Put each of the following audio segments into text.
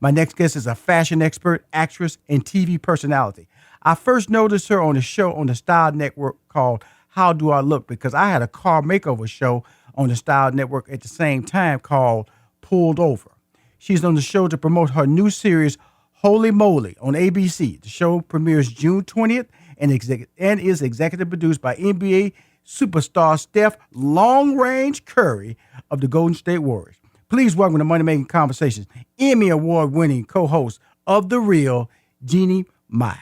My next guest is a fashion expert, actress, and TV personality. I first noticed her on a show on the Style Network called How Do I Look because I had a car makeover show on the Style Network at the same time called Pulled Over. She's on the show to promote her new series, Holy Moly, on ABC. The show premieres June 20th and is executive produced by NBA superstar Steph Long Range Curry of the Golden State Warriors. Please welcome to Money Making Conversations, Emmy Award-winning co-host of The Real, Jeannie Mai.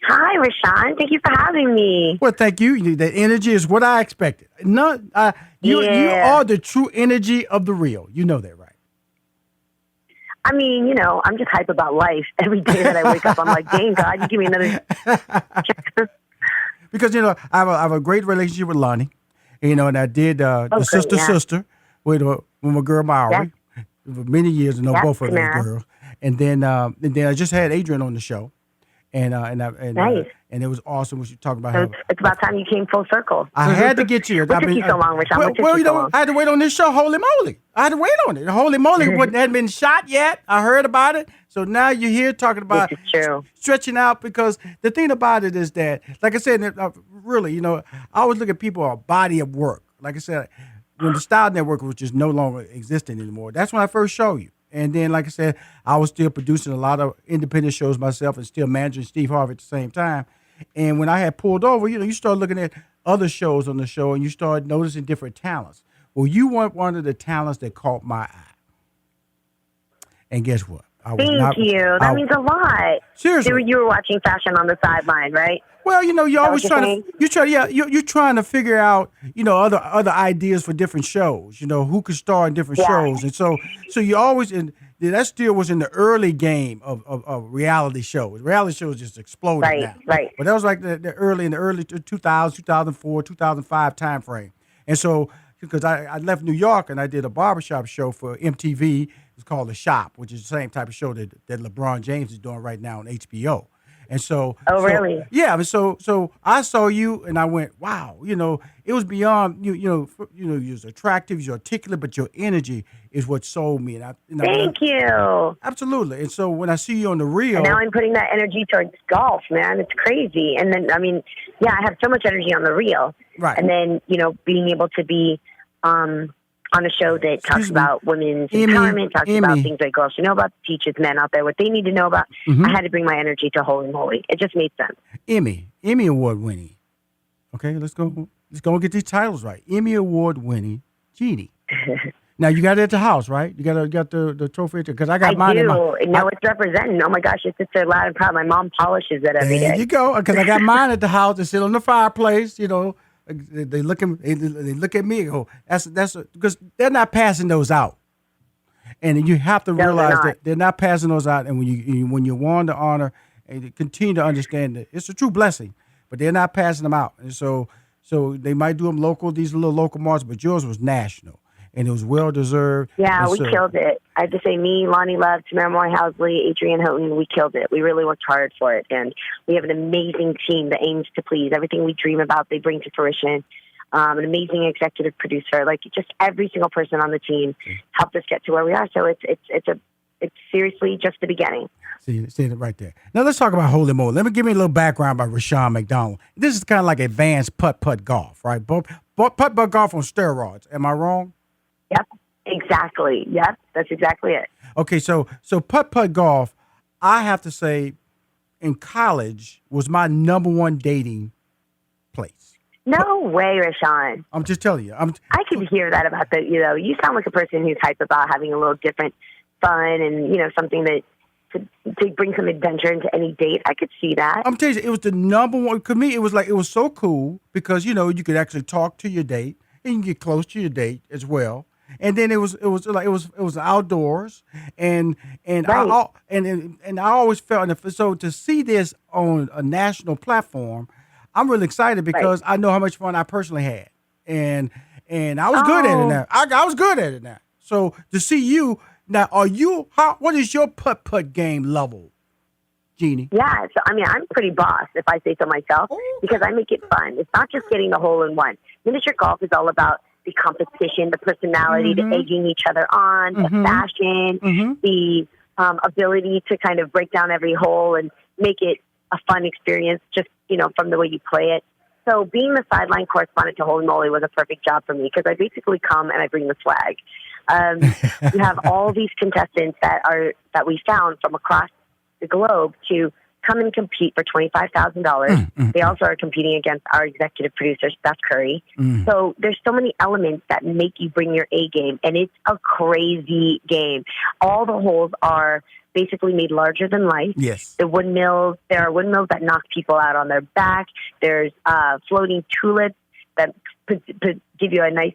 Hi, Rushion. Thank you for having me. Well, thank you. The energy is what I expected. You are the true energy of The Real. You know that, right? I mean, I'm just hype about life. Every day that I wake up, I'm like, dang, God, you give me another Because, I have a great relationship with Lonnie, and I did the sister with my girl Maori for many years, both of those girls. And then I just had Adrian on the show. Nice. And it was awesome when you talked about so it's about time you came full circle. I had to get you. What took you so long, Rushion? I had to wait on this show, Holy Moly. I had to wait on it. Holy Moly hadn't been shot yet. I heard about it. So now you're here talking about stretching out because the thing about it is that, like I said, really, I always look at people a body of work. Like I said, when the Style Network, which is no longer existing anymore, that's when I first showed you. And then, like I said, I was still producing a lot of independent shows myself and still managing Steve Harvey at the same time. And when I had pulled over, you start looking at other shows on the show and you start noticing different talents. Well, you weren't one of the talents that caught my eye. And guess what? Thank you. That means a lot. Seriously. You were watching fashion on the sideline, right? Well, you're always trying to figure out, other ideas for different shows, who could star in different shows. And so you always, that still was in the early game of reality shows. Reality shows just exploded now. Right. But that was like the early 2000, 2004, 2005 time frame. And so, because I left New York and I did a barbershop show for MTV. It's called The Shop, which is the same type of show that LeBron James is doing right now on HBO. And so, really? Yeah. So I saw you, and I went, wow. It was beyond you're attractive, you're articulate, but your energy is what sold me. Thank you. Absolutely. And so when I see you on The Real, and now I'm putting that energy towards golf, man. It's crazy. And then, I have so much energy on The Real, right? And then being able to be on a show that talks about women's empowerment, talks about things that girls should know about, teaches men out there what they need to know about. I had to bring my energy to Holy Moly. It just made sense. Emmy Award-winning. Okay, let's go and get these titles right. Emmy Award-winning Jeannie. Now you got it at the house, right? You got the trophy because I got mine. Now it's representing. Oh my gosh, it's so loud and proud. My mom polishes it every day. There you go. Because I got mine at the house. They sit on the fireplace. They look at me and go, that's because they're not passing those out, and you have to realize that they're not passing those out. And when you won the honor, and you continue to understand that it's a true blessing, but they're not passing them out. And so they might do them local, these little local marks, but yours was national, and it was well deserved. Yeah, we killed it. I have to say, me, Lonnie Love, Tamara Moy Housley, Adrienne Houghton, we killed it. We really worked hard for it, and we have an amazing team that aims to please. Everything we dream about, they bring to fruition. An amazing executive producer, just every single person on the team helped us get to where we are. So it's seriously just the beginning. See it right there. Now let's talk about Holy Moly. Give me a little background about Rushion McDonald. This is kind of like advanced putt golf, right? Putt golf on steroids. Am I wrong? Yep, exactly. Yep, that's exactly it. Okay, so putt golf, I have to say, in college was my number one dating place. No way, Rushion. I'm just telling you. I could hear that about you sound like a person who's hyped about having a little different fun and, something that to bring some adventure into any date. I could see that. I'm telling you, it was the number one. To me, it was so cool because, you could actually talk to your date and you can get close to your date as well. And then it was outdoors, and right. I always felt, so to see this on a national platform, I'm really excited because I know how much fun I personally had, and I was good at it now. I was good at it now. So to see you now, what is your putt game level, Jeannie? Yeah, so I'm pretty boss if I say so myself because I make it fun. It's not just getting the hole in one. Miniature golf is all about the competition, the personality, the egging each other on, the fashion, the ability to kind of break down every hole and make it a fun experience just, from the way you play it. So being the sideline correspondent to Holy Moly was a perfect job for me because I basically come and I bring the swag. You have all these contestants that we found from across the globe to come and compete for $25,000. They also are competing against our executive producer, Steph Curry. So there's so many elements that make you bring your A game, and it's a crazy game. All the holes are basically made larger than life. Yes. There are windmills that knock people out on their back. There's floating tulips that give you a nice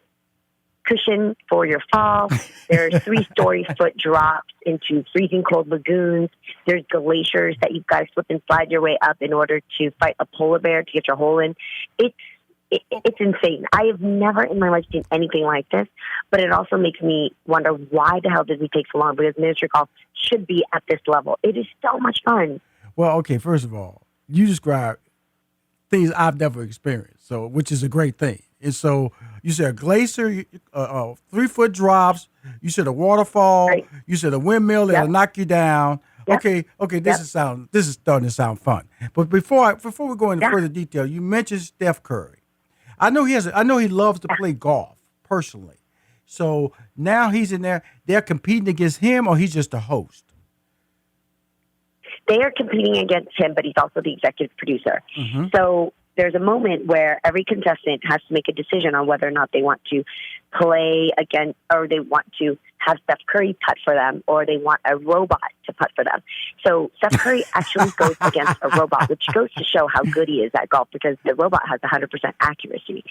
cushion for your fall. There's 3-story foot drops into freezing cold lagoons. There's glaciers that you've got to slip and slide your way up in order to fight a polar bear to get your hole in. It's insane. I have never in my life seen anything like this, but it also makes me wonder why the hell did we take so long? Because miniature golf should be at this level. It is so much fun. Well, okay, first of all, you described things I've never experienced, so which is a great thing. And so you said a glacier, 3-foot drops. You said a waterfall. Right. You said a windmill that'll knock you down. Yep. Okay. This is starting to sound fun. But before we go into further detail, you mentioned Steph Curry. I know he loves to play golf personally. So now he's in there. They're competing against him, or he's just a host. They are competing against him, but he's also the executive producer. So there's a moment where every contestant has to make a decision on whether or not they want to play against, or they want to have Steph Curry putt for them, or they want a robot to putt for them. So Steph Curry actually goes against a robot, which goes to show how good he is at golf because the robot has 100% accuracy.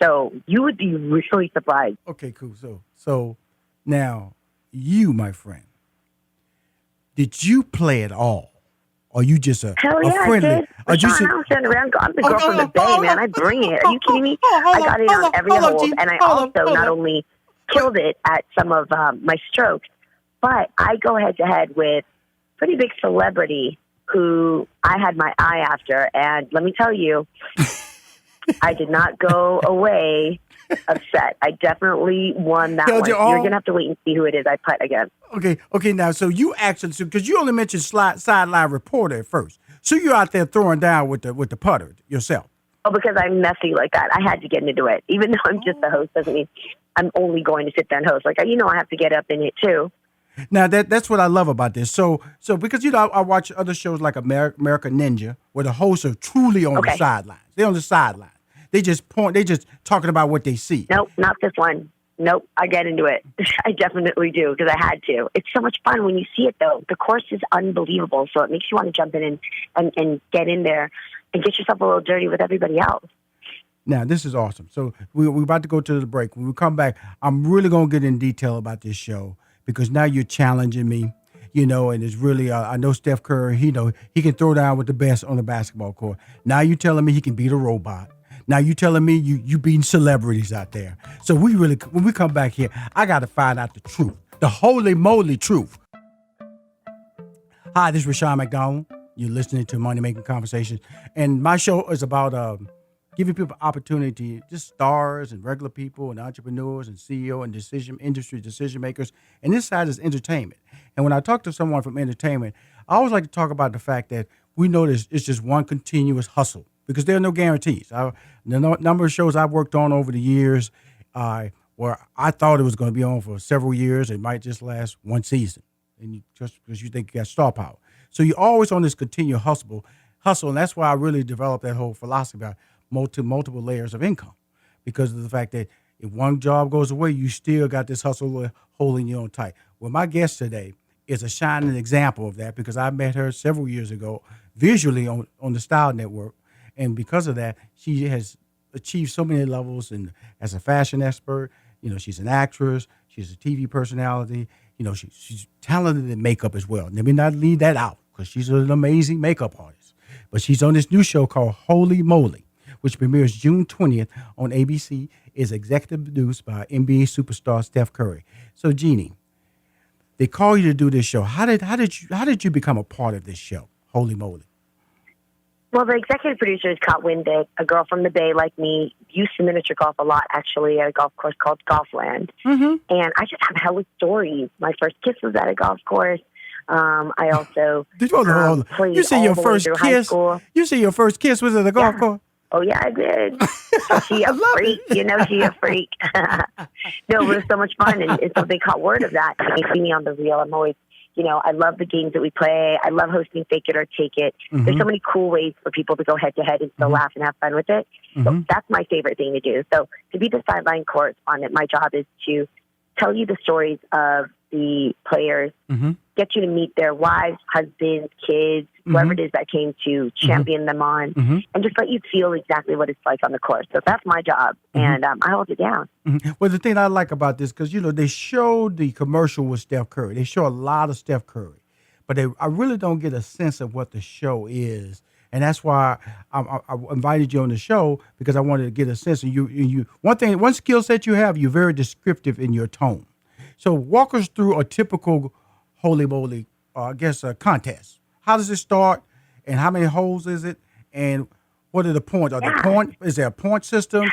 So you would be really surprised. Okay, cool. So now you, my friend, did you play at all? Or you just a friendly? I did. I'm sitting around. I'm the girl from the Bay, man. I bring it. Are you kidding me? I got it on every hole, and I also not only killed it at some of my strokes, but I go head to head with pretty big celebrity who I had my eye after, and let me tell you, I did not go away upset. I definitely won that one. You're going to have to wait and see who it is I putt against. Okay. Now, so you actually, because you only mentioned sideline reporter at first, so you're out there throwing down with the putter yourself. Oh, because I'm messy like that. I had to get into it. Even though I'm just the host doesn't mean I'm only going to sit there and host. Like, I have to get up in it too. Now, that's what I love about this. So because, I watch other shows like American Ninja, where the hosts are truly on the sidelines. They're on the sidelines. They just talking about what they see. Nope, not this one. Nope, I get into it. I definitely do because I had to. It's so much fun when you see it, though. The course is unbelievable, so it makes you want to jump in and get in there and get yourself a little dirty with everybody else. Now, this is awesome. So we're about to go to the break. When we come back, I'm really going to get in detail about this show because now you're challenging me, and it's really, I know Steph Curry, he can throw down with the best on the basketball court. Now you're telling me he can beat a robot. Now you telling me you beating celebrities out there. So when we come back here, I got to find out the truth, the holy moly truth. Hi, this is Rushion McDonald. You're listening to Money Making Conversations, and my show is about giving people opportunity, just stars and regular people and entrepreneurs and CEO and industry decision makers. And this side is entertainment. And when I talk to someone from entertainment, I always like to talk about the fact that we know it's just one continuous hustle. Because there are no guarantees. The number of shows I've worked on over the years, where I thought it was going to be on for several years, it might just last one season, and just because you think you got star power. So you're always on this continual hustle, and that's why I really developed that whole philosophy about multiple layers of income, because of the fact that if one job goes away, you still got this hustle holding you on tight. Well, my guest today is a shining example of that because I met her several years ago visually on the Style Network. And because of that, she has achieved so many levels. And as a fashion expert, she's an actress, she's a TV personality, she's talented in makeup as well. Let me not leave that out because she's an amazing makeup artist. But she's on this new show called Holy Moly, which premieres June 20th on ABC, is executive produced by NBA superstar Steph Curry. So, Jeannie, they call you to do this show. How did you become a part of this show, Holy Moly? Well, the executive producers caught wind that a girl from the Bay like me used to miniature golf a lot, actually, at a golf course called Golfland. Mm-hmm. And I just have hella stories. My first kiss was at a golf course. I also played you say all your the first way through high kiss? school. You say your first kiss was at a golf course? Oh, yeah, I did. She a freak. You know she a freak. No, it was so much fun. And so they caught word of that. They see me on the reel. I'm always, I love the games that we play. I love hosting Fake It or Take It. Mm-hmm. There's so many cool ways for people to go head-to-head and still laugh and have fun with it. So that's my favorite thing to do. So to be the sideline correspondent, my job is to tell you the stories of the players, get you to meet their wives, husbands, kids, whoever it is that came to champion them on, and just let you feel exactly what it's like on the course. So that's my job, and I hold it down. Well, the thing I like about this, because, they showed the commercial with Steph Curry. They show a lot of Steph Curry, but I really don't get a sense of what the show is. And that's why I invited you on the show, because I wanted to get a sense of you. One skill set you have, you're very descriptive in your tone. So walk us through a typical Holy Moly, contest. How does it start, and how many holes is it, and what are the points? Is there a point system?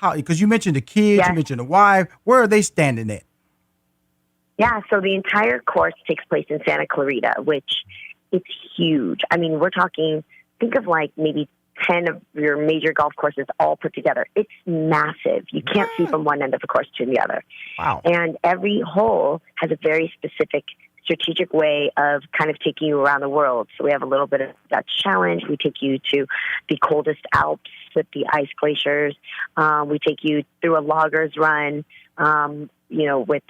How? Because you mentioned the kids, you mentioned the wife. Where are they standing at? Yeah, so the entire course takes place in Santa Clarita, which it's huge. I mean, we're talking, think of like maybe 10 of your major golf courses all put together. It's massive. You can't see from one end of the course to the other. Wow. And every hole has a very specific strategic way of kind of taking you around the world. So we have a little bit of that challenge. We take you to the coldest Alps with the ice glaciers. We take you through a logger's run, with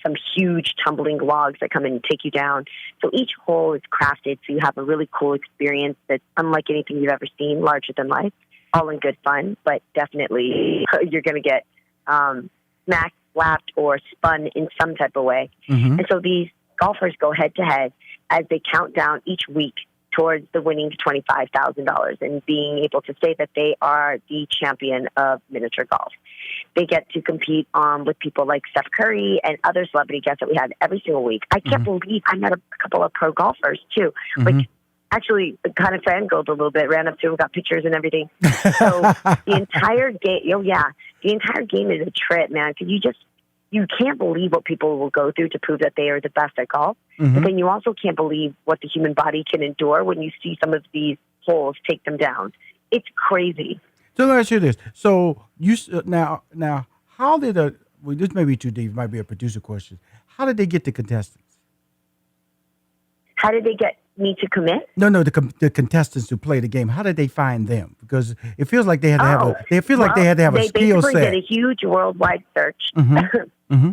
some huge tumbling logs that come in and take you down. So each hole is crafted so you have a really cool experience that's unlike anything you've ever seen, larger than life, all in good fun, but definitely you're going to get smacked, slapped, or spun in some type of way. And so these golfers go head-to-head as they count down each week towards the winning $25,000 and being able to say that they are the champion of miniature golf. They get to compete with people like Steph Curry and other celebrity guests that we had every single week. I can't believe I met a couple of pro golfers, too. Like, actually, kind of fangirled a little bit, ran up to them, got pictures and everything. So the entire game, the entire game is a trip, man, because you can't believe what people will go through to prove that they are the best at golf. But then you also can't believe what the human body can endure when you see some of these holes take them down. It's crazy. So let me ask you this. So you now, how did this may be too deep, it might be a producer question. How did they get the contestants? How did they get me to commit? No, the contestants who play the game. How did they find them? Because it feels like they had to have a skill set. They basically did a huge worldwide search,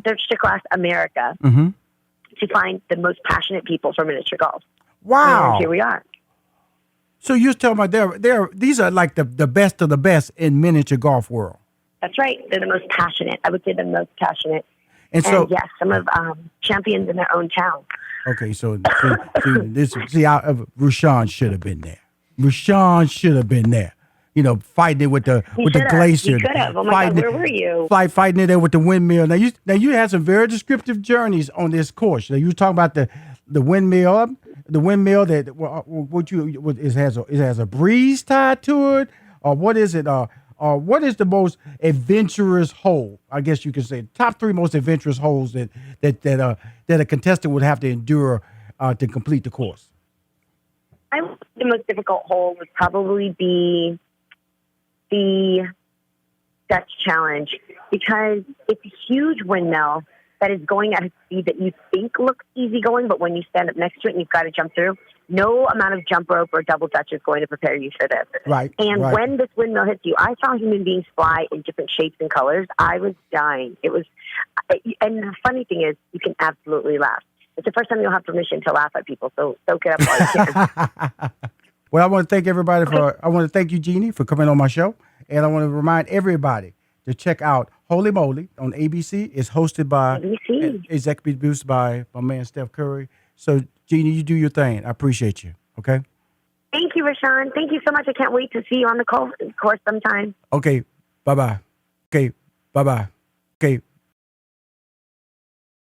searched across America to find the most passionate people for miniature golf. Wow! And here we are. So you're talking about these are like the best of the best in miniature golf world. That's right. They're the most passionate. I would say the most passionate. And so, yes, some of champions in their own town. Okay, so Rushion should have been there. Rushion should have been there. Fighting it with the glacier. You could have. Oh my God, where were you? Fighting it there with the windmill. Now you had some very descriptive journeys on this course. Now you were talking about the windmill. The windmill that it has a breeze tied to it, or what is it? Or what is the most adventurous hole? I guess you could say top 3 most adventurous holes that a contestant would have to endure to complete the course. I think the most difficult hole would probably be the Dutch Challenge, because it's a huge windmill that is going at a speed that you think looks easygoing, but when you stand up next to it and you've got to jump through, no amount of jump rope or double dutch is going to prepare you for this. Right. And when this windmill hits you, I saw human beings fly in different shapes and colors. I was dying. And the funny thing is, you can absolutely laugh. It's the first time you'll have permission to laugh at people, so soak it up while you can. Well, I want to thank everybody I want to thank you, Jeannie, for coming on my show. And I want to remind everybody to check out Holy Moly on ABC. It's hosted by ABC. Executive produced by my man Steph Curry. So, Jeannie, you do your thing. I appreciate you. Okay. Thank you, Rushion. Thank you so much. I can't wait to see you on the course sometime. Okay. Bye-bye. Okay. Bye-bye. Okay.